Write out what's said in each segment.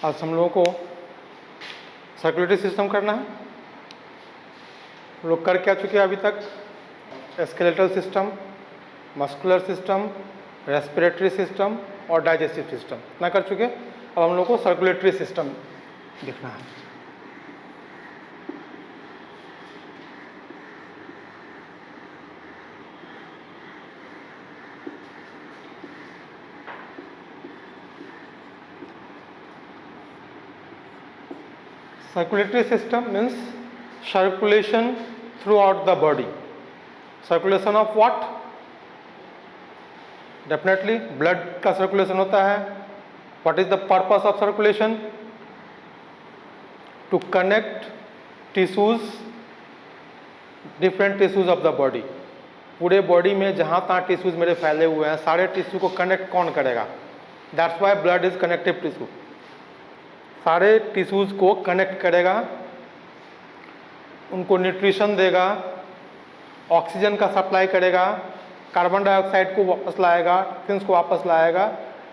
आज हम लोगों को सर्कुलेटरी सिस्टम करना है। लोग कर क्या चुके हैं अभी तक? Skeletal system, muscular system, respiratory system और डाइजेस्टिव सिस्टम इतना कर चुके। अब हम लोग को सर्कुलेटरी सिस्टम देखना है। Circulatory system means circulation throughout the body. Circulation of what? Definitely blood का circulation होता है. What is the purpose of circulation? To connect tissues, different tissues of the body. पूरे बॉडी में जहाँ तहाँ टिश्यूज मेरे फैले हुए हैं, सारे टिश्यू को कनेक्ट कौन करेगा? That's why blood is connective tissue. सारे टिश्यूज को कनेक्ट करेगा, उनको न्यूट्रिशन देगा, ऑक्सीजन का सप्लाई करेगा, कार्बन डाइऑक्साइड को वापस लाएगा, ऑक्सीजन को वापस लाएगा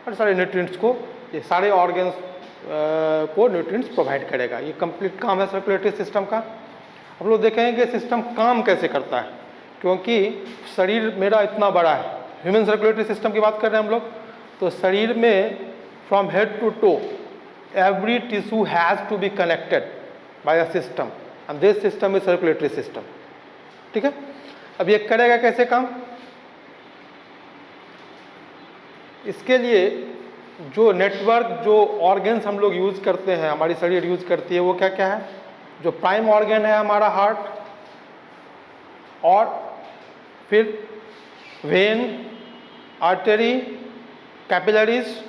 और सारे न्यूट्रिएंट्स को, ये सारे ऑर्गन्स को न्यूट्रिएंट्स प्रोवाइड करेगा। ये कंप्लीट काम है सर्कुलेटरी सिस्टम का। हम लोग देखेंगे कि सिस्टम काम कैसे करता है, क्योंकि शरीर मेरा इतना बड़ा है। ह्यूमन सर्कुलेटरी सिस्टम की बात कर रहे हैं हम लोग, तो शरीर में from head to toe every tissue has to be connected by a system and this system is circulatory system. ठीक है, अब ये करेगा कैसे काम? इसके लिए जो नेटवर्क, जो ऑर्गन्स हम लोग यूज करते हैं, हमारी शरीर यूज करती है, वो क्या क्या है? जो प्राइम ऑर्गन है हमारा हार्ट, और फिर वेन, आर्टरी, कैपिलरीज,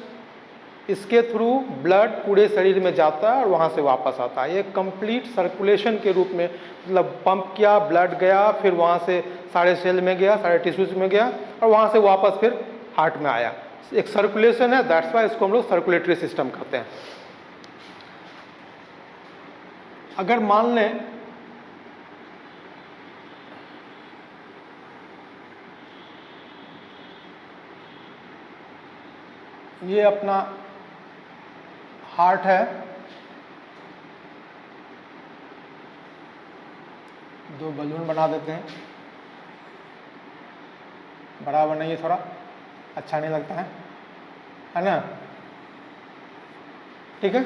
इसके थ्रू ब्लड पूरे शरीर में जाता है और वहाँ से वापस आता है। ये कंप्लीट सर्कुलेशन के रूप में, मतलब पंप किया, ब्लड गया, फिर वहाँ से सारे सेल में गया, सारे टिश्यूज में गया और वहाँ से वापस फिर हार्ट में आया। एक सर्कुलेशन है, दैट्स वाई इसको हम लोग सर्कुलेटरी सिस्टम कहते हैं। अगर मान लें ये अपना हार्ट है, दो बलून बना देते हैं, बराबर नहीं है, थोड़ा अच्छा नहीं लगता है ना? ठीक है,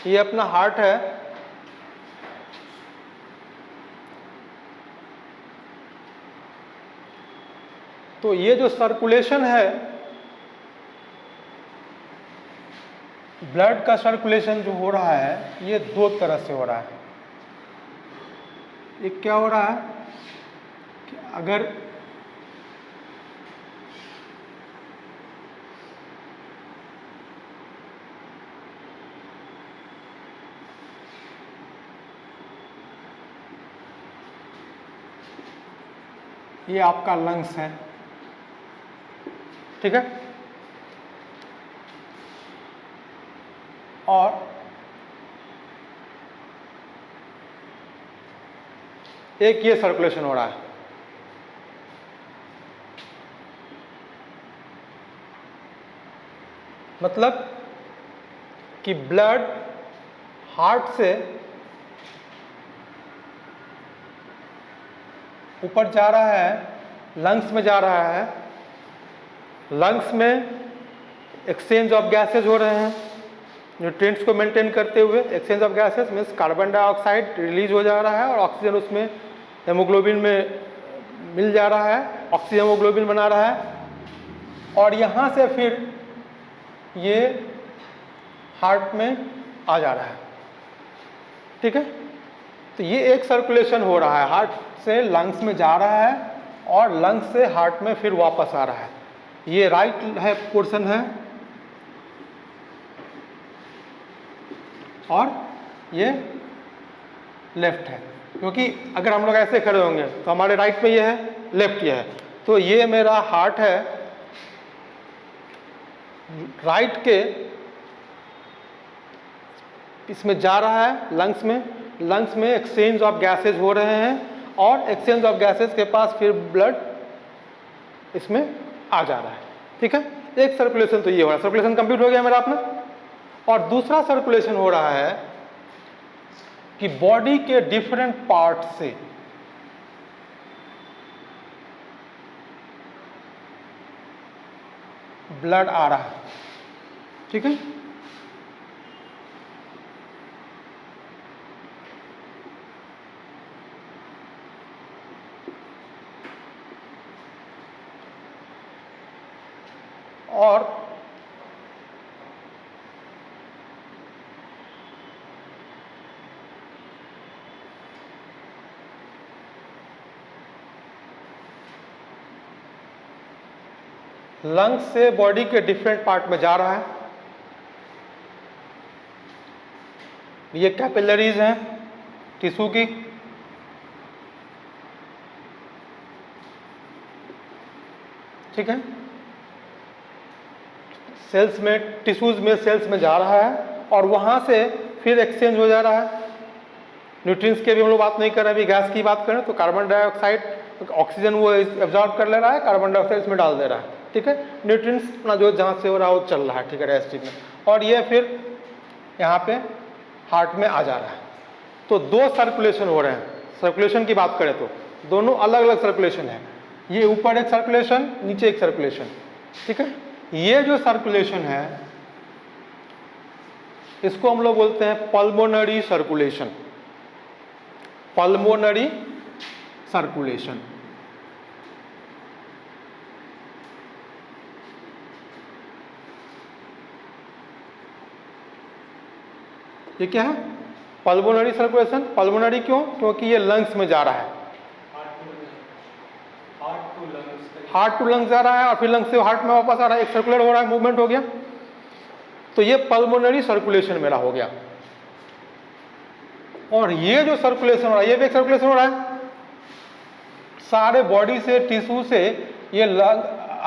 ये अपना हार्ट है। तो ये जो सर्कुलेशन है, ब्लड का सर्कुलेशन जो हो रहा है, ये दो तरह से हो रहा है। एक क्या हो रहा है कि अगर ये आपका लंग्स है, ठीक है, और एक ये सर्कुलेशन हो रहा है। मतलब कि ब्लड हार्ट से ऊपर जा रहा है, लंग्स में जा रहा है, लंग्स में एक्सचेंज ऑफ गैसेज हो रहे हैं, न्यूट्रिएंट्स को मेंटेन करते हुए। Exchange of gases means carbon dioxide release हो जा रहा है और ऑक्सीजन उसमें हेमोग्लोबिन में मिल जा रहा है, ऑक्सीजन हेमोग्लोबिन बना रहा है, और यहाँ से फिर ये हार्ट में आ जा रहा है। ठीक है, तो ये एक सर्कुलेशन हो रहा है, हार्ट से लंग्स में जा रहा है और लंग्स से हार्ट में फिर वापस आ रहा है। ये राइट है पोर्शन है और ये लेफ्ट है, क्योंकि अगर हम लोग ऐसे खड़े होंगे तो हमारे राइट पे ये है, लेफ्ट ये है। तो ये मेरा हार्ट है, राइट के इसमें जा रहा है लंग्स में, लंग्स में एक्सचेंज ऑफ गैसेज हो रहे हैं और एक्सचेंज ऑफ गैसेज के पास फिर ब्लड इसमें आ जा रहा है। ठीक है, एक सर्कुलेशन तो ये हो रहा है। सर्कुलेशन कंप्लीट हो गया मेरा अपना। और दूसरा सर्कुलेशन हो रहा है कि बॉडी के डिफरेंट पार्ट से ब्लड आ रहा है, ठीक है। और लंग्स से बॉडी के डिफरेंट पार्ट में जा रहा है। ये कैपिलरीज हैं टिश्यू की, ठीक है। सेल्स में, टिश्यूज में, सेल्स में जा रहा है और वहां से फिर एक्सचेंज हो जा रहा है। न्यूट्रिएंट्स की भी हम लोग बात नहीं कर रहे हैं, अभी गैस की बात करें तो कार्बन डाइऑक्साइड, ऑक्सीजन वो एब्जॉर्ब कर ले रहा है, कार्बन डाइऑक्साइड इसमें डाल दे रहा है, ठीक है। न्यूट्रिएंट्स अपना जो जहाँ से हो रहा है वो चल रहा है, ठीक है, रेस्टिंग में, और ये फिर यहाँ पे हार्ट में आ जा रहा है। तो दो सर्कुलेशन हो रहे हैं। सर्कुलेशन की बात करें तो दोनों अलग अलग सर्कुलेशन है। ये ऊपर एक सर्कुलेशन, नीचे एक सर्कुलेशन, ठीक है। ये जो सर्कुलेशन है इसको हम लोग बोलते हैं पल्मोनरी सर्कुलेशन। पल्मोनरी सर्कुलेशन, ये क्या है? Pulmonary circulation. पल्मोनरी क्यों? क्योंकि ये लंग्स में जा रहा है, हार्ट टू लंग्स जा रहा है और फिर लंग्स से हार्ट में वापस आ रहा है, एक सर्कुलर हो रहा है, मूवमेंट हो गया। तो ये पल्मोनरी सर्कुलेशन मेरा हो गया। और ये जो सर्कुलेशन हो रहा है ये भी एक सर्कुलेशन हो रहा है, सारे बॉडी से, टिश्यू से ये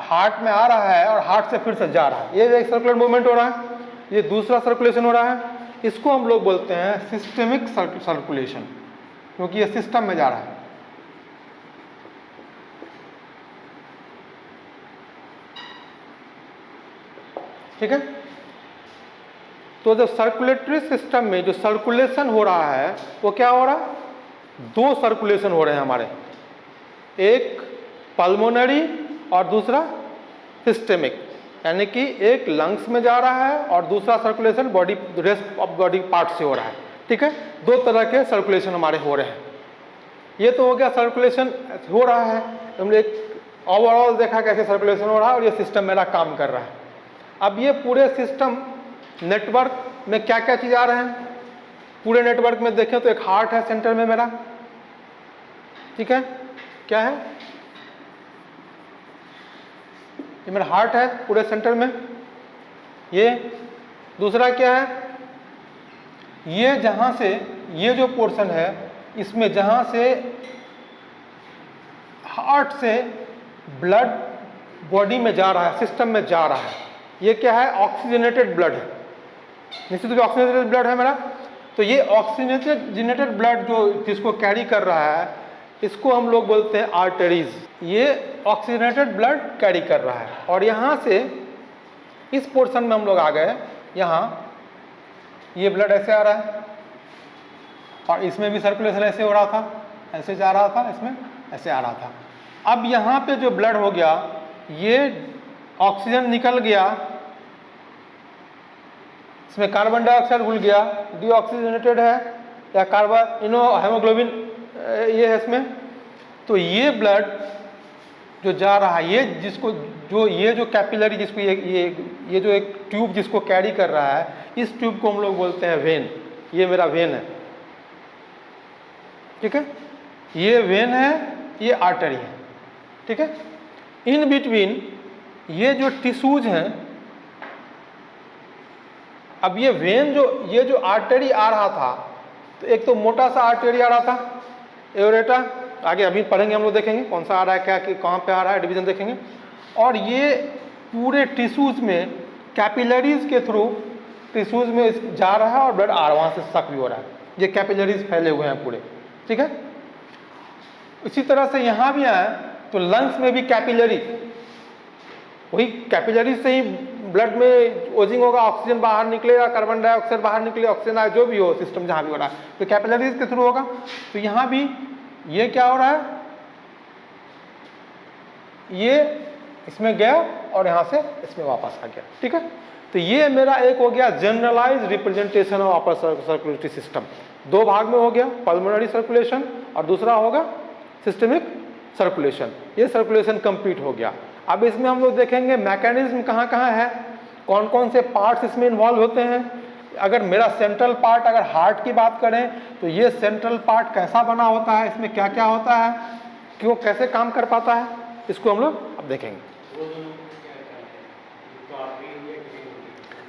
हार्ट में आ रहा है और हार्ट से फिर से जा रहा है, ये एक सर्कुलर मूवमेंट हो रहा है। ये दूसरा सर्कुलेशन हो रहा है, इसको हम लोग बोलते हैं सिस्टेमिक सर्कुलेशन, क्योंकि ये सिस्टम में जा रहा है। ठीक है। तो जब सर्कुलेटरी सिस्टम में जो सर्कुलेशन हो रहा है वो क्या हो रहा है? दो सर्कुलेशन हो रहे हैं हमारे, एक पल्मोनरी और दूसरा सिस्टेमिक, यानी कि एक लंग्स में जा रहा है और दूसरा circulation body, rest of body part से हो रहा है, ठीक है। दो तरह के सर्कुलेशन हमारे हो रहे हैं। ये तो हो गया सर्कुलेशन हो रहा है, हमने एक ओवरऑल देखा कैसे सर्कुलेशन हो रहा है और ये सिस्टम मेरा काम कर रहा है। अब ये पूरे सिस्टम नेटवर्क में क्या क्या चीज़ आ रहे हैं, पूरे नेटवर्क में देखें तो एक हार्ट है सेंटर में मेरा, ठीक है, क्या है? ये मेरा हार्ट है पूरे सेंटर में। ये दूसरा क्या है? ये जहां से, ये जो पोर्शन है इसमें जहां से हार्ट से ब्लड बॉडी में जा रहा है, सिस्टम में जा रहा है, ये क्या है? ऑक्सीजनेटेड ब्लड है, निश्चित रूप से ऑक्सीजनेटेड ब्लड है मेरा। तो ये ऑक्सीजनेटेड ब्लड जो जिसको कैरी कर रहा है इसको हम लोग बोलते हैं आर्टरीज। ये ऑक्सीजनेटेड ब्लड कैरी कर रहा है और यहाँ से इस पोर्शन में हम लोग आ गए, यहाँ ये ब्लड ऐसे आ रहा है और इसमें भी सर्कुलेशन ऐसे हो रहा था, ऐसे जा रहा था, इसमें ऐसे आ रहा था। अब यहाँ पे जो ब्लड हो गया, ये ऑक्सीजन निकल गया, इसमें कार्बन डाइऑक्साइड घुल गया, डीऑक्सीजनेटेड है या कार्बन हेमोग्लोबिन ये है इसमें। तो ये ब्लड जो जा रहा है, ये जिसको जो ये जो कैपिलरी जिसको ये जो एक ट्यूब जिसको कैरी कर रहा है, इस ट्यूब को हम लोग बोलते हैं वेन। ये मेरा वेन है, ठीक है, ये वेन है, ये आर्टरी है, ठीक है। इन बिटवीन ये जो टिश्यूज हैं, अब ये वेन ये जो आर्टरी आ रहा था, तो एक तो मोटा सा आर्टरी आ रहा था एओरेटा, आगे अभी पढ़ेंगे हम लोग, देखेंगे कौन सा आ रहा है, क्या कि कहाँ पे आ रहा है, डिवीजन देखेंगे। और ये पूरे टिश्यूज में कैपिलरीज के थ्रू टिश्यूज में जा रहा है और ब्लड आ रहा है, वहाँ से सक भी हो रहा है, ये कैपिलरीज फैले हुए हैं पूरे, ठीक है। इसी तरह से यहाँ भी आए तो लंग्स में भी कैपिलरी, वही कैपिलरी से ही ब्लड में ओजिंग होगा, ऑक्सीजन बाहर निकलेगा, कार्बन डाइऑक्साइड बाहर निकलेगा, ऑक्सीजन आए, जो भी हो सिस्टम जहाँ भी हो रहा है, तो कैपिलरीज के थ्रू होगा। तो यहाँ भी ये क्या हो रहा है, ये इसमें गया और यहाँ से इसमें वापस आ गया, ठीक है। तो ये मेरा एक हो गया generalize representation of upper circulatory system. दो भाग में हो गया, पल्मोनरी सर्कुलेशन और दूसरा होगा सिस्टमिक सर्कुलेशन। ये सर्कुलेशन कंप्लीट हो गया। अब इसमें हम लोग देखेंगे मैकेनिज्म कहाँ कहाँ है, कौन कौन से पार्ट्स इसमें इन्वॉल्व होते हैं। अगर मेरा सेंट्रल पार्ट अगर हार्ट की बात करें तो ये सेंट्रल पार्ट कैसा बना होता है, इसमें क्या क्या होता है, क्यों कैसे काम कर पाता है, इसको हम लोग अब देखेंगे।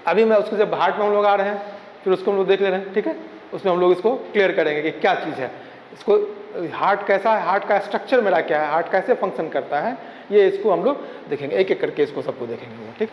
अभी मैं उसको जब हार्ट में हम लोग आ रहे हैं फिर उसको हम लोग देख ले रहे हैं, ठीक है। उसमें हम लोग इसको क्लियर करेंगे कि क्या चीज़ है, इसको हार्ट कैसा है, हार्ट का स्ट्रक्चर मेरा क्या है, हार्ट कैसे फंक्शन करता है, ये इसको हम लोग देखेंगे, एक एक करके इसको सबको देखेंगे हम लोग, ठीक।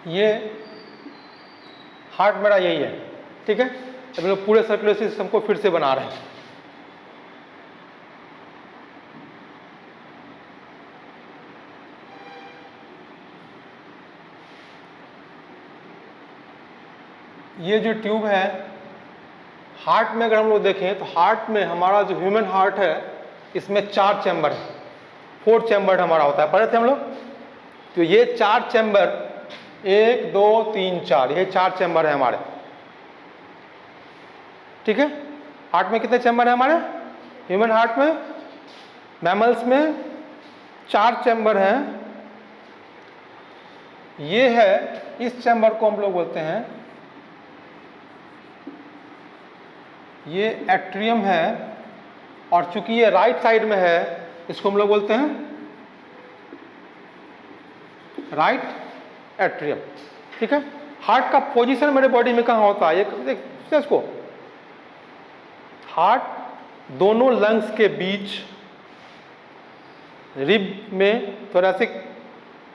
ये हार्ट मेरा यही है, ठीक है। अब लोग पूरे सर्कुलेटरी सिस्टम को फिर से बना रहे हैं। ये जो ट्यूब है हार्ट में, अगर हम लोग देखें तो हार्ट में हमारा जो ह्यूमन हार्ट है इसमें 4 चैम्बर है, 4 चैम्बर हमारा होता है, पढ़े थे हम लोग। तो ये 4 चैम्बर 1 2 3 4, ये 4 चैम्बर है हमारे, ठीक है। हार्ट में कितने चैम्बर है हमारे, ह्यूमन हार्ट में, मैमल्स में 4 चैम्बर हैं। ये है, इस चैम्बर को हम लोग बोलते हैं, ये एट्रियम है, और चूंकि ये राइट साइड में है इसको हम लोग बोलते हैं राइट एट्रियम, ठीक है। हार्ट का पोजीशन मेरे बॉडी में कहाँ होता है, ये देखिए इसको, हार्ट दोनों लंग्स के बीच, रिब में, थोरेसिक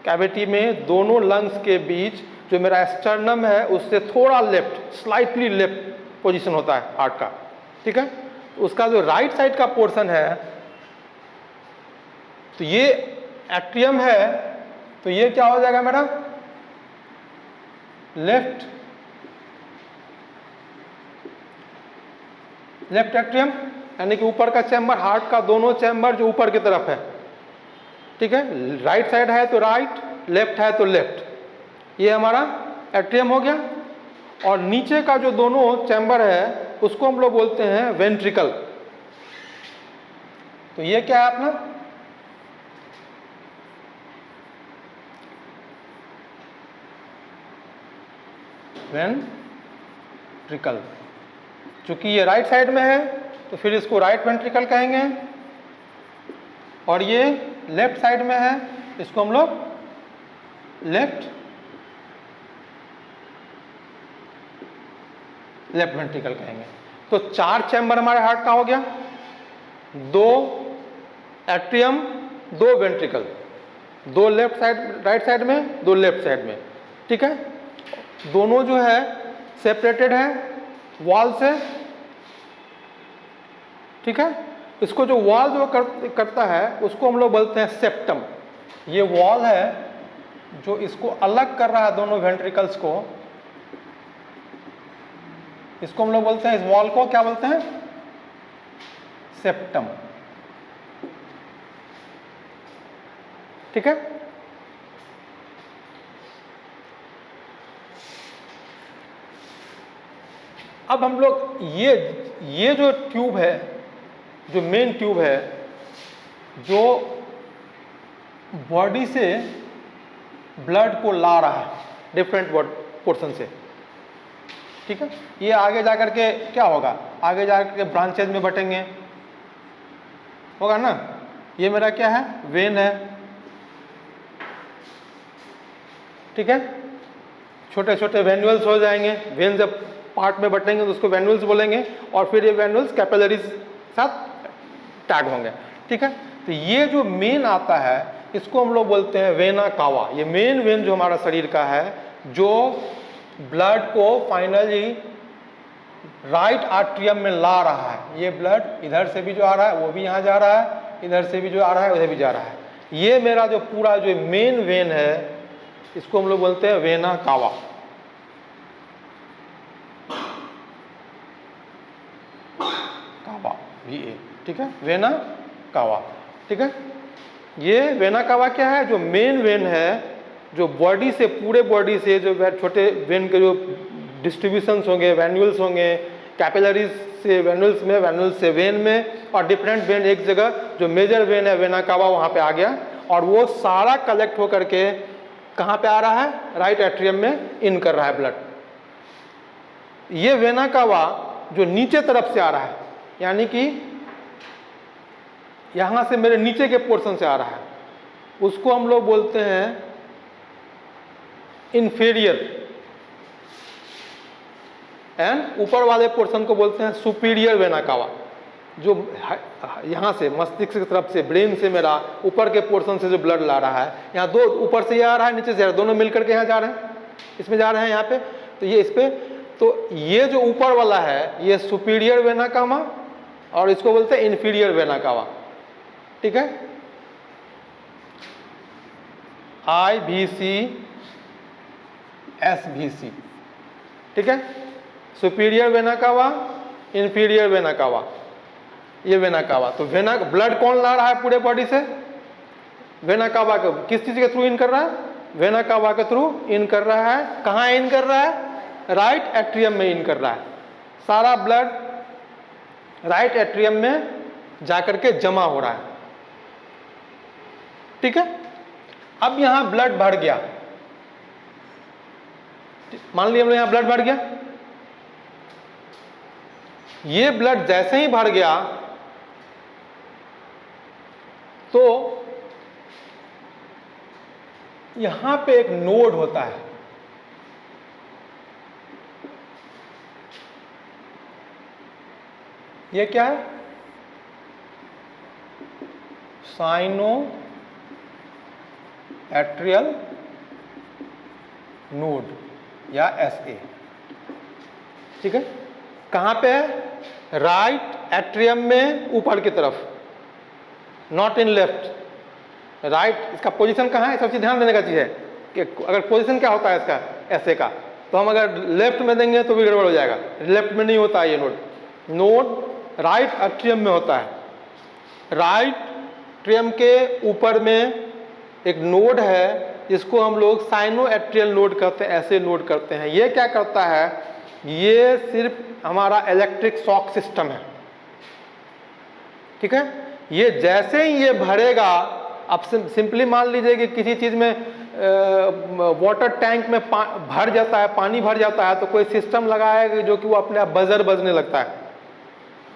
कैविटी में, दोनों लंग्स के बीच जो मेरा स्टर्नम है उससे थोड़ा लेफ्ट, स्लाइटली लेफ्ट पोजीशन होता है हार्ट का, ठीक है। उसका जो राइट साइड का पोर्शन है, तो ये एट्रियम है, तो ये क्या हो जाएगा मेरा लेफ्ट एट्रियम, यानी कि ऊपर का चैम्बर, हार्ट का दोनों चैम्बर जो ऊपर की तरफ है, ठीक है। राइट साइड है तो राइट, लेफ्ट है तो लेफ्ट, ये हमारा एट्रियम हो गया। और नीचे का जो दोनों चैम्बर है उसको हम लोग बोलते हैं वेंट्रिकल। तो ये क्या है अपना वेंट्रिकल, चूंकि ये राइट साइड में है तो फिर इसको राइट वेंट्रिकल कहेंगे, और ये लेफ्ट साइड में है इसको हम लोग लेफ्ट वेंट्रिकल कहेंगे। तो 4 चैम्बर हमारे हार्ट का हो गया, 2 atrium, 2 ventricle, 2 left side, right side में, 2 लेफ्ट साइड में, ठीक है। दोनों जो है सेपरेटेड है वॉल से, ठीक है। इसको जो वॉल जो करता है उसको हम लोग बोलते हैं सेप्टम। ये वॉल है जो इसको अलग कर रहा है दोनों वेंट्रिकल्स को, इसको हम लोग बोलते हैं, इस वॉल को क्या बोलते हैं? सेप्टम। ठीक है। अब हम लोग ये जो ट्यूब है, जो मेन ट्यूब है, जो बॉडी से ब्लड को ला रहा है डिफरेंट पोर्शन से, ठीक है। ये आगे जाकर के क्या होगा? आगे जाकर के ब्रांचेज में बटेंगे, होगा ना। ये मेरा क्या है? वेन है, ठीक है। छोटे छोटे वेन्यूल्स हो जाएंगे। वेन जब पार्ट में बटेंगे तो उसको वेन्यूल्स बोलेंगे, और फिर ये वेन्यूल्स कैपिलरीज साथ टैग होंगे, ठीक है। तो ये जो मेन आता है इसको हम लोग बोलते हैं वेना कावा। ये मेन वेन जो हमारा शरीर का है, जो ब्लड को फाइनली राइट आर्टरियम में ला रहा है। ये ब्लड इधर से भी जो आ रहा है वो भी यहाँ जा रहा है, इधर से भी जो आ रहा है उधर भी जा रहा है। ये मेरा जो पूरा जो मेन वेन है इसको हम लोग बोलते हैं वेना कावा। कावा ये, ठीक है, वेना कावा, ठीक है। ये वेना कावा क्या है? जो मेन वेन है, जो बॉडी से, पूरे बॉडी से जो छोटे वेन के जो डिस्ट्रीब्यूशंस होंगे, वैन्यूल्स होंगे, कैपिलरीज से वैन्यूल्स में, वैन्यूल्स से वेन में, और डिफरेंट वेन एक जगह, जो मेजर वेन है वेना कावा वहाँ पे आ गया, और वो सारा कलेक्ट होकर के कहाँ पे आ रहा है? राइट एट्रियम में इन कर रहा है ब्लड। ये वेना कावा जो नीचे तरफ से आ रहा है, यानी कि यहाँ से मेरे नीचे के पोर्शन से आ रहा है, उसको हम लोग बोलते हैं इंफीरियर, एंड ऊपर वाले पोर्शन को बोलते हैं सुपीरियर वेना कावा। जो यहाँ से मस्तिष्क की तरफ से, ब्रेन से मेरा ऊपर के पोर्शन से जो ब्लड ला रहा है, यहाँ दो, ऊपर से ये आ रहा है, नीचे से आ रहा है, दोनों मिलकर के यहाँ जा रहे हैं, इसमें जा रहे हैं यहाँ पे। तो ये इस पे, तो ये जो ऊपर वाला है ये सुपीरियर वेना कावा, और इसको बोलते हैं इंफीरियर वेना कावा, ठीक है। IVC SVC, ठीक है। Superior vena cava, inferior vena cava, ये वेना कावा। तो वेना ब्लड कौन ला रहा है पूरे बॉडी से? वेना कावा को किस चीज के थ्रू इन कर रहा है? वेना कावा के थ्रू इन कर रहा है। कहाँ इन कर रहा है? राइट एट्रियम में इन कर रहा है। सारा ब्लड राइट एट्रियम में जाकर के जमा हो रहा है, ठीक है। अब यहां ब्लड बढ़ गया, मान लिया हम लोग यहां ब्लड बढ़ गया। ये ब्लड जैसे ही बढ़ गया तो यहां पे एक नोड होता है, ये क्या है? साइनो एट्रियल नोड या SA, ठीक है। कहां पे है? राइट एट्रियम में ऊपर की तरफ, नॉट इन लेफ्ट। राइट, इसका पोजीशन कहाँ है? सब चीज ध्यान देने का चीज है कि अगर पोजीशन क्या होता है इसका SA का, तो हम अगर लेफ्ट में देंगे तो भी गड़बड़ हो जाएगा। लेफ्ट में नहीं होता है ये नोड। नोड राइट एट्रियम में होता है। राइट एट्रियम के ऊपर में एक नोड है जिसको हम लोग साइनो एट्रियल नोड कहते हैं, ऐसे नोड करते हैं। ये क्या करता है? ये सिर्फ हमारा इलेक्ट्रिक शॉक सिस्टम है, ठीक है। ये जैसे ही ये भरेगा, अब सिंपली मान लीजिए कि किसी चीज में वाटर टैंक में भर जाता है, पानी भर जाता है, तो कोई सिस्टम लगाएगा जो कि वो अपने आप बजर बजने लगता है,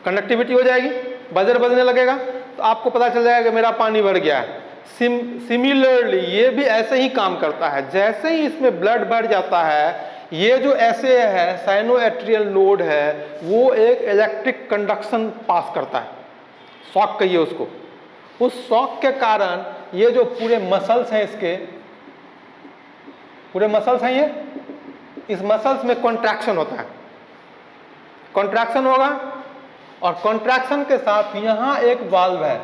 कंडक्टिविटी हो जाएगी, बजर बजने लगेगा, तो आपको पता चल जाएगा कि मेरा पानी भर गया है। सिमिलरली ये भी ऐसे ही काम करता है। जैसे ही इसमें ब्लड बढ़ जाता है, ये जो ऐसे है साइनो एट्रियल नोड है, वो एक इलेक्ट्रिक कंडक्शन पास करता है, शॉक कहिए उसको। उस शॉक के कारण ये जो पूरे मसल्स हैं, इसके पूरे मसल्स हैं, ये इस मसल्स में कॉन्ट्रैक्शन होता है। कॉन्ट्रैक्शन होगा और कॉन्ट्रैक्शन के साथ यहाँ एक वाल्व है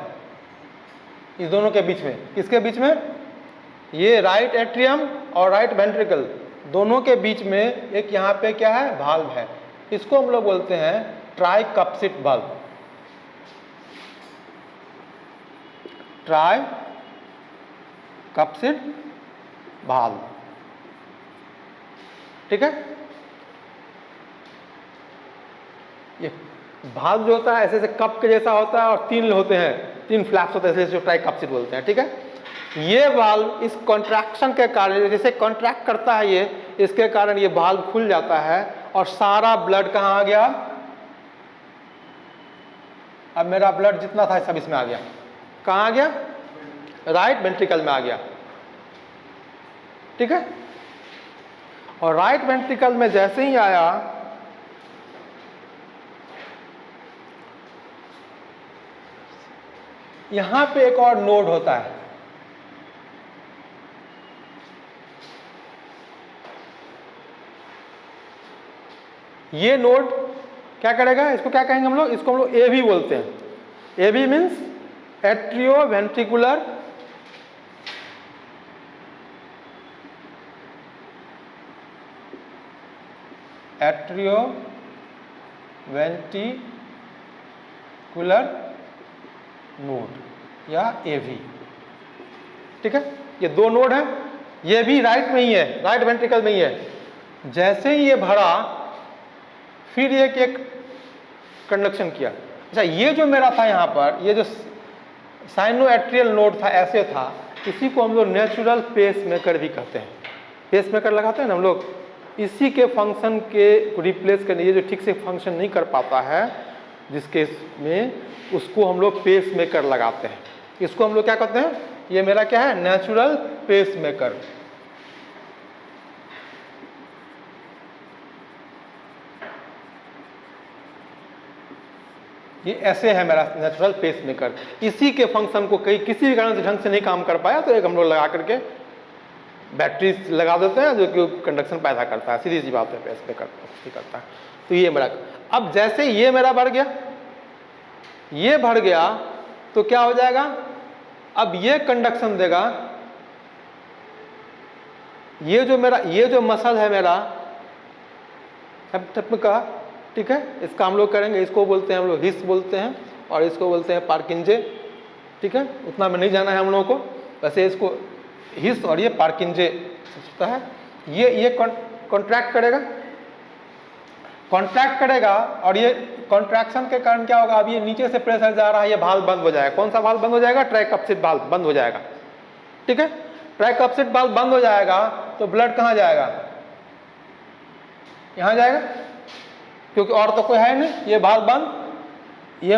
इस दोनों के बीच में। किसके बीच में? ये राइट एट्रियम और राइट वेंट्रिकल दोनों के बीच में एक यहाँ पे क्या है? वाल्व है। इसको हम लोग बोलते हैं ट्राइकप्सिड वाल्व। ट्राइकप्सिड वाल्व, ठीक है। ये वाल्व जो होता है ऐसे ऐसे कप के जैसा होता है और 3 होते हैं, 3 फ्लैप्स होते हैं, ऐसे जो ट्राइकप्सिड बोलते हैं, ठीक है। ये वाल्व इस कॉन्ट्रैक्शन के कारण, जैसे कॉन्ट्रैक्ट करता है ये, इसके कारण ये वाल्व खुल जाता है और सारा ब्लड कहाँ आ गया? अब मेरा ब्लड जितना था सब इसमें आ गया। कहाँ आ गया? राइट वेंट्रिकल में आ गया, ठीक है। और राइट वेंट्रिकल में जैसे ही आया, यहां पे एक और नोड होता है। ये नोड क्या करेगा? इसको क्या कहेंगे हम लोग? इसको हम लोग एवी बोलते हैं। एवी मीन्स एट्रियो वेंट्रिकुलर नोड या एवी, ठीक है। ये 2 नोड है, ये भी राइट में ही है, राइट वेंट्रिकल में ही है। जैसे ही ये भरा, फिर एक कंडक्शन किया। अच्छा, ये जो मेरा था यहाँ पर, ये जो साइनोएट्रियल नोड था, ऐसे था, इसी को हम लोग नेचुरल पेसमेकर भी कहते हैं। पेसमेकर लगाते हैं ना हम लोग, इसी के फंक्शन के रिप्लेस करने, ये जो ठीक से फंक्शन नहीं कर पाता है जिस केस में, उसको हम लोग पेसमेकर लगाते हैं। इसको हम लोग क्या कहते हैं? ये मेरा क्या है? Natural pacemaker. ये ऐसे है मेरा नेचुरल पेसमेकर। इसी के फंक्शन को किसी भी कारण से ढंग से नहीं काम कर पाया तो एक हम लोग लगा करके बैटरी लगा देते हैं जो कि कंडक्शन पैदा करता है। सीधी सी बात है, पेसमेकर करता है। तो ये मेरा, अब जैसे ये मेरा बढ़ गया, ये बढ़ गया तो क्या हो जाएगा? अब ये कंडक्शन देगा। ये जो मसल है मेरा का, ठीक है, इसका हम लोग करेंगे, इसको बोलते हैं हम लोग हिस बोलते हैं और इसको बोलते हैं पार्किंजे, ठीक है। उतना में नहीं जाना है हम लोगों को, वैसे इसको हिस और ये पार्किंजे होता है। ये कॉन्ट्रैक्ट करेगा और ये कॉन्ट्रैक्शन के कारण क्या होगा? अब ये नीचे से प्रेशर जा रहा है, ये वाल्व बंद हो जाएगा। कौन सा वाल्व बंद हो जाएगा? ट्राइकप्सिड वाल्व बंद हो जाएगा, ठीक है। ट्राइकप्सिड वाल्व बंद हो जाएगा तो ब्लड कहाँ जाएगा? यहाँ जाएगा, क्योंकि और तो कोई है नहीं, ये वाल्व बंद, ये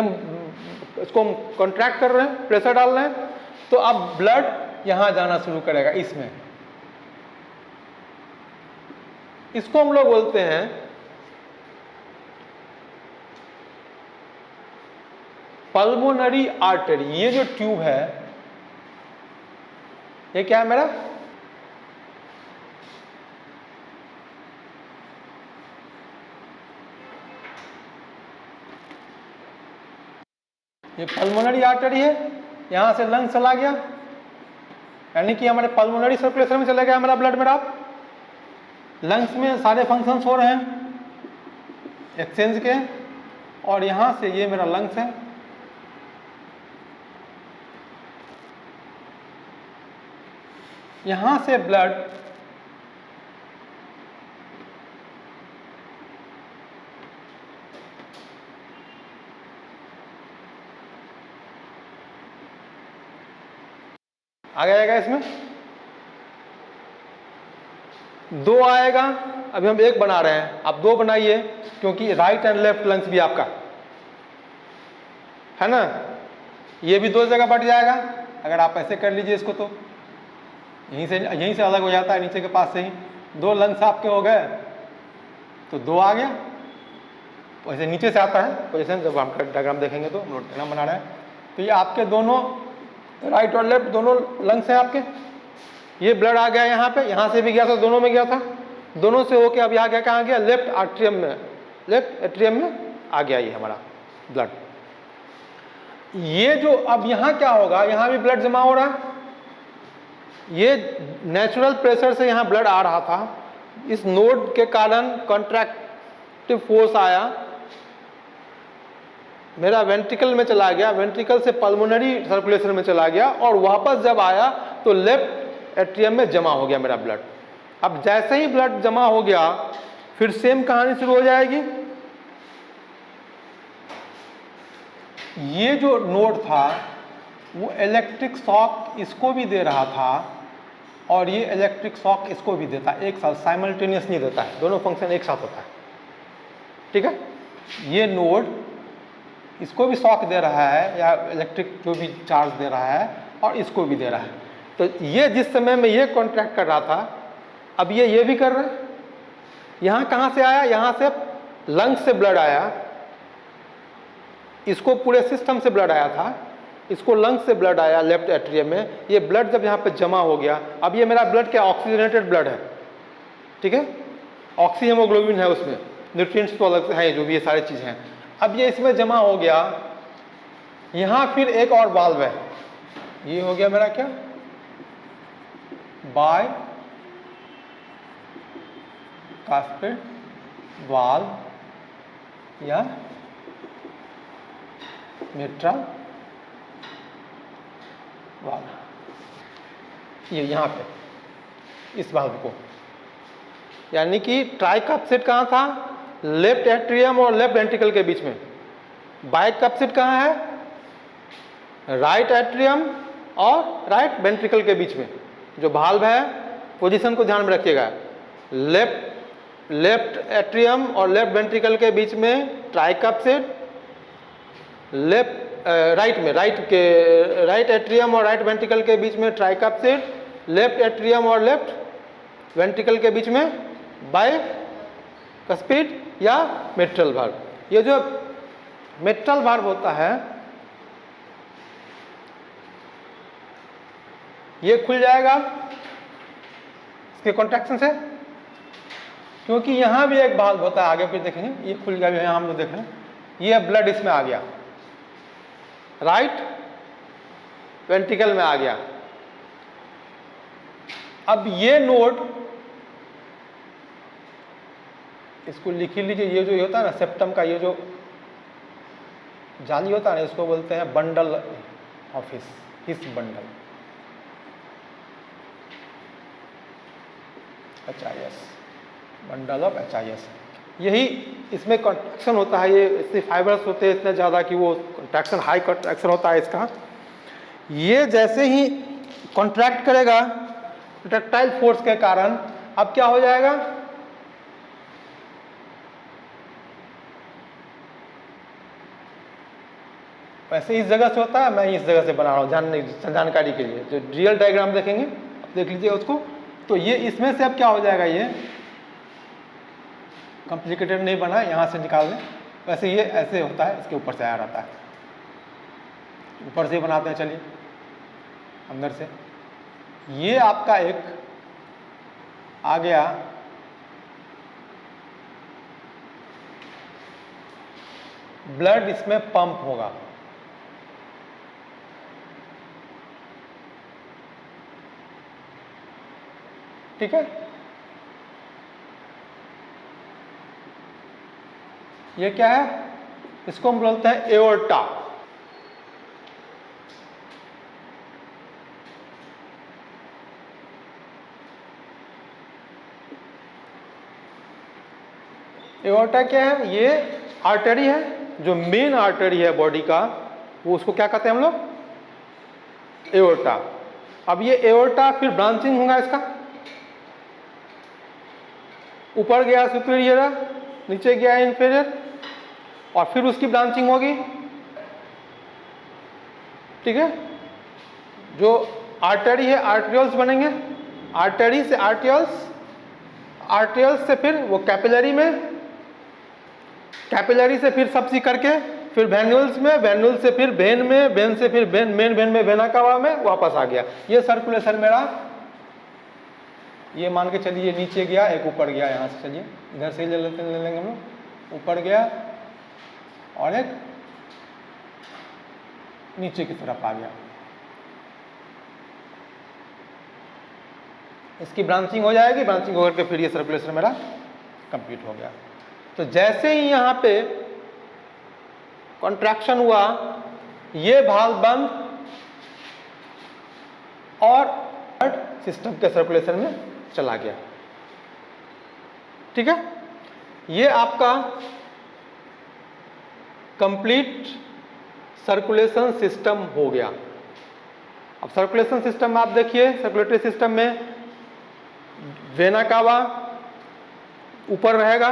इसको हम कॉन्ट्रैक्ट कर रहे हैं, प्रेशर डाल रहे हैं, तो अब ब्लड यहां जाना शुरू करेगा इसमें। इसको हम लोग बोलते हैं पल्मोनरी आर्टरी। ये जो ट्यूब है, ये क्या है मेरा? ये पल्मोनरी आर्टरी है, यहां से लंग्स चला गया, यानी कि हमारे पल्मोनरी सर्कुलेशन में चला गया हमारा ब्लड मेरा। लंग्स में सारे फंक्शंस हो रहे हैं एक्सचेंज के, और यहां से ये मेरा लंग्स है, यहां से ब्लड आगे आएगा, इसमें 2 आएगा। अभी हम 1 बना रहे हैं, आप 2 बनाइए, क्योंकि राइट एंड लेफ्ट लंग्स भी आपका है ना, ये भी 2 जगह बढ़ जाएगा। अगर आप ऐसे कर लीजिए इसको, तो यहीं से अलग हो जाता है, नीचे के पास से ही 2 लंग्स आपके हो गए, तो 2 आ गया। वैसे नीचे से आता है पोजीशन, जब हम डायग्राम देखेंगे तो हम डायग्राम बना रहे हैं, तो ये आपके दोनों राइट और लेफ्ट दोनों लंग्स हैं आपके। ये ब्लड आ गया यहाँ पे, यहाँ से भी गया था, दोनों में गया था, दोनों से होके अब यहाँ गया, कहाँ गया? लेफ्ट एट्रियम में, लेफ्ट एट्रियम में आ गया ये हमारा ब्लड। ये जो अब यहाँ क्या होगा, यहाँ भी ब्लड जमा हो रहा है, ये नेचुरल प्रेशर से यहाँ ब्लड आ रहा था, इस नोड के कारण कॉन्ट्रैक्टिव फोर्स आया, मेरा वेंट्रिकल में चला गया, वेंट्रिकल से पल्मोनरी सर्कुलेशन में चला गया और वापस जब आया तो लेफ्ट एट्रियम में जमा हो गया मेरा ब्लड। अब जैसे ही ब्लड जमा हो गया फिर सेम कहानी शुरू हो जाएगी। ये जो नोड था वो इलेक्ट्रिक शॉक इसको भी दे रहा था और ये इलेक्ट्रिक शॉक इसको भी देता है, एक साथ साइमल्टेनियस नहीं देता है, दोनों फंक्शन एक साथ होता है। ठीक है, ये नोड इसको भी शॉक दे रहा है या इलेक्ट्रिक जो भी चार्ज दे रहा है और इसको भी दे रहा है। तो ये जिस समय में ये कॉन्ट्रैक्ट कर रहा था, अब ये भी कर रहा है। यहाँ कहाँ से आया, यहाँ से लंग्स से ब्लड आया, इसको पूरे सिस्टम से ब्लड आया था, इसको लंग्स से ब्लड आया लेफ्ट एट्रियम में। ये ब्लड जब यहाँ पे जमा हो गया, अब ये मेरा ब्लड क्या ऑक्सीजनेटेड ब्लड है, ठीक है, ऑक्सी हीमोग्लोबिन है, उसमें न्यूट्रिएंट्स तो अलग से हैं, जो भी ये सारी चीज़ें हैं। अब ये इसमें जमा हो गया, यहाँ फिर एक और वाल्व है, ये हो गया मेरा क्या, बाय कास्पेड वाल्व या मिट्रल वाल्व, ये यहाँ पे इस वाल्व को, यानी कि ट्राइकप्सिड कहाँ था, लेफ्ट एट्रियम और लेफ्ट वेंट्रिकल के बीच में। बाइकप्सिड कहाँ है, राइट एट्रियम और राइट वेंट्रिकल के बीच में। जो वाल्व है, पोजीशन को ध्यान में रखिएगा, लेफ्ट एट्रियम और लेफ्ट वेंट्रिकल के बीच में ट्राइकप्सिड, राइट एट्रियम और राइट वेंट्रिकल के बीच में ट्राइकप्सिड, लेफ्ट एट्रियम और लेफ्ट वेंट्रिकल के बीच में बाइकस्पिड या मिट्रल वाल्व। ये जो मिट्रल वाल्व होता है ये खुल जाएगा इसके कॉन्ट्रैक्शन से, क्योंकि यहां भी एक वाल्व होता है, आगे फिर देखेंगे, ये खुल गया, यहां हम लोग देख रहे हैं, ये ब्लड इसमें आ गया, राइट वेंट्रिकल में आ गया। अब ये नोड, इसको लिख ही लीजिए, ये जो होता है ना सेप्टम का, ये जो जाली होता है ना, इसको बोलते हैं bundle of his bundle, HIS, bundle of HIS। यही इसमें कॉन्ट्रैक्शन होता है, ये इससे फाइबर्स होते हैं इतने ज़्यादा कि वो कॉन्ट्रैक्शन, हाई कॉन्ट्रैक्शन होता है इसका। ये जैसे ही कॉन्ट्रैक्ट करेगा टैक्टाइल फोर्स के कारण, अब क्या हो जाएगा, वैसे इस जगह से होता है, मैं इस जगह से बना रहा हूँ जानकारी के लिए। जो रियल डायग्राम देखेंगे देख लीजिए उसको, तो ये इसमें से अब क्या हो जाएगा, ये कॉम्प्लिकेटेड नहीं बना, यहाँ से निकाल लें, वैसे ये ऐसे होता है, इसके ऊपर से आया रहता है, ऊपर से बनाते हैं, चलिए अंदर से। ये आपका एक आ गया ब्लड, इसमें पंप होगा, ठीक है। ये क्या है, इसको हम बोलते हैं एओर्टा। एओर्टा क्या है, ये आर्टरी है, जो मेन आर्टरी है बॉडी का, वो उसको क्या कहते हैं हम लोग, एओर्टा। अब ये एओर्टा फिर ब्रांचिंग होगा इसका, ऊपर गया सुपीरियर, नीचे गया इंफीरियर, और फिर उसकी ब्रांचिंग होगी, ठीक है। जो आर्टरी है, आर्टेरियल्स बनेंगे, आर्टरी से आर्टेरियल्स, आर्टेरियल्स से फिर वो कैपिलरी में, कैपिलरी से फिर सबसी करके फिर वेन्यूल्स में, वेन्यूल से फिर वेन में, वेन से फिर वेन, मेन वेन में, वेना कवा में वापस आ गया। ये सर्कुलेशन मेरा, ये मान के चलिए नीचे गया, एक ऊपर गया, यहाँ से चलिए इधर से ले लेंगे हम लोग, ऊपर गया और एक नीचे की तरफ आ गया। इसकी ब्रांचिंग हो जाएगी, ब्रांचिंग होकर के फिर ये सर्कुलेशन मेरा कंप्लीट हो गया। तो जैसे ही यहाँ पे कॉन्ट्रैक्शन हुआ, ये भाल्व बंद और सिस्टम के सर्कुलेशन में चला गया। ठीक है, ये आपका कंप्लीट सर्कुलेशन सिस्टम हो गया। अब सर्कुलेशन सिस्टम में आप देखिए, सर्कुलेटरी सिस्टम में वेना कावा ऊपर रहेगा,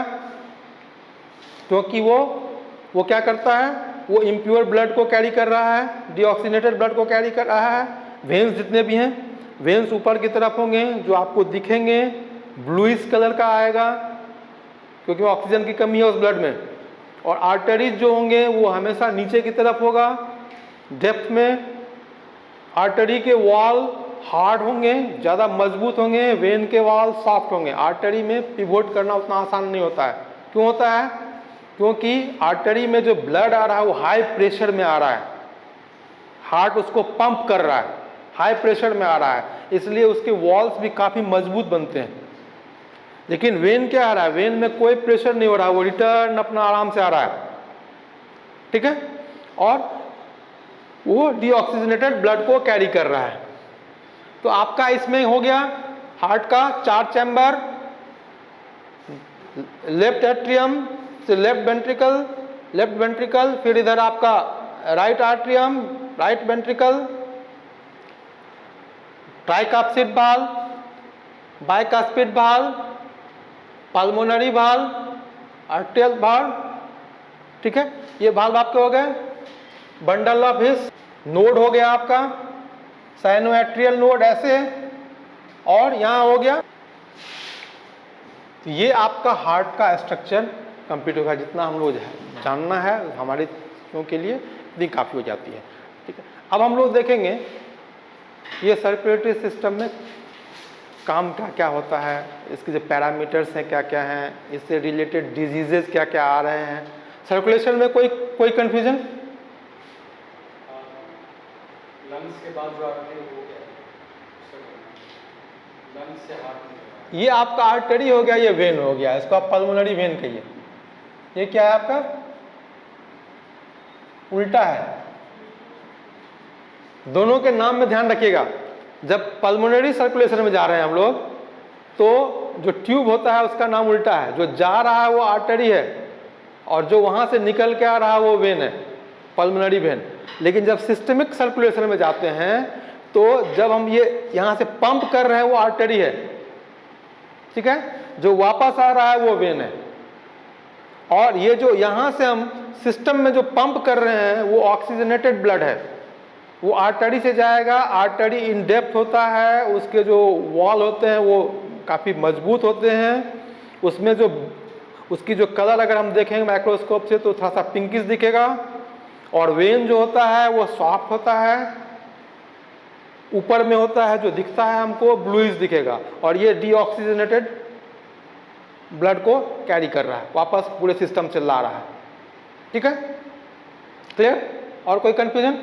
क्योंकि वो क्या करता है, वो इम्प्योर ब्लड को कैरी कर रहा है, डीऑक्सीनेटेड ब्लड को कैरी कर रहा है। वेन्स जितने भी हैं, वेन्स ऊपर की तरफ होंगे, जो आपको दिखेंगे ब्लूइश कलर का आएगा, क्योंकि ऑक्सीजन की कमी है उस ब्लड में। और आर्टरीज जो होंगे वो हमेशा नीचे की तरफ होगा, डेप्थ में। आर्टरी के वॉल हार्ड होंगे, ज़्यादा मजबूत होंगे, वेन के वॉल सॉफ्ट होंगे। आर्टरी में पिवोट करना उतना आसान नहीं होता है। क्यों होता है? क्योंकि आर्टरी में जो ब्लड आ रहा है वो हाई प्रेशर में आ रहा है, हार्ट उसको पंप कर रहा है, हाई प्रेशर में आ रहा है, इसलिए उसके वॉल्स भी काफ़ी मजबूत बनते हैं। लेकिन वेन क्या आ रहा है, वेन में कोई प्रेशर नहीं हो रहा, वो रिटर्न अपना आराम से आ रहा है। ठीक है, और वो डीऑक्सीजनेटेड ब्लड को कैरी कर रहा है। तो आपका इसमें हो गया हार्ट का 4 चैम्बर, लेफ्ट एट्रियम से लेफ्ट वेंट्रिकल, फिर इधर आपका right atrium, right ventricle, tricuspid valve, bicuspid valve, pulmonary valve, आर्टियल valve. ठीक है, ये वाल्व आपके हो गए। बंडल ऑफ हिस नोड हो गया आपका, साइनोएट्रियल नोड ऐसे, और यहाँ हो गया। तो ये आपका हार्ट का स्ट्रक्चर कंप्लीट होगा। जितना हम लोग जानना है हमारे के लिए इतनी काफ़ी हो जाती है। ठीक है, अब हम लोग देखेंगे ये सर्कुलेटरी सिस्टम में काम क्या क्या होता है, इसके जो पैरामीटर्स हैं क्या क्या हैं, इससे रिलेटेड डिजीजेस क्या क्या आ रहे हैं। सर्कुलेशन में कोई कन्फ्यूजन? लंग्स के बाद जो आते हैं वो क्या है? लंग्स से हार्ट। ये आपका आर्टरी हो गया, ये वेन हो गया, इसको आप पल्मोनरी वेन कहिए। ये क्या है आपका? उल्टा है। दोनों के नाम में ध्यान रखिएगा। जब पल्मोनरी सर्कुलेशन में जा रहे हैं हम लोग, तो जो ट्यूब होता है उसका नाम उल्टा है। जो जा रहा है वो आर्टरी है, और जो वहां से निकल के आ रहा है वो वेन है, पल्मोनरी वेन। लेकिन जब सिस्टमिक सर्कुलेशन में जाते हैं, तो जब हम ये यहाँ से पंप कर रहे हैं वो आर्टरी है। ठीक है, जो वापस आ रहा है वो वेन है। और ये जो यहाँ से हम सिस्टम में जो पंप कर रहे हैं वो ऑक्सीजनेटेड ब्लड है, वो आर्टरी से जाएगा। आर्टरी इन डेप्थ होता है, उसके जो वॉल होते हैं वो काफ़ी मजबूत होते हैं। उसमें जो उसकी जो कलर अगर हम देखेंगे माइक्रोस्कोप से तो थोड़ा सा पिंकिश दिखेगा। और वेन जो होता है वो सॉफ्ट होता है, ऊपर में होता है, जो दिखता है हमको ब्लूइश दिखेगा। और ये डीऑक्सीजनेटेड ब्लड को कैरी कर रहा है, वापस पूरे सिस्टम से ला रहा है। ठीक है, क्लियर? और कोई कंफ्यूजन?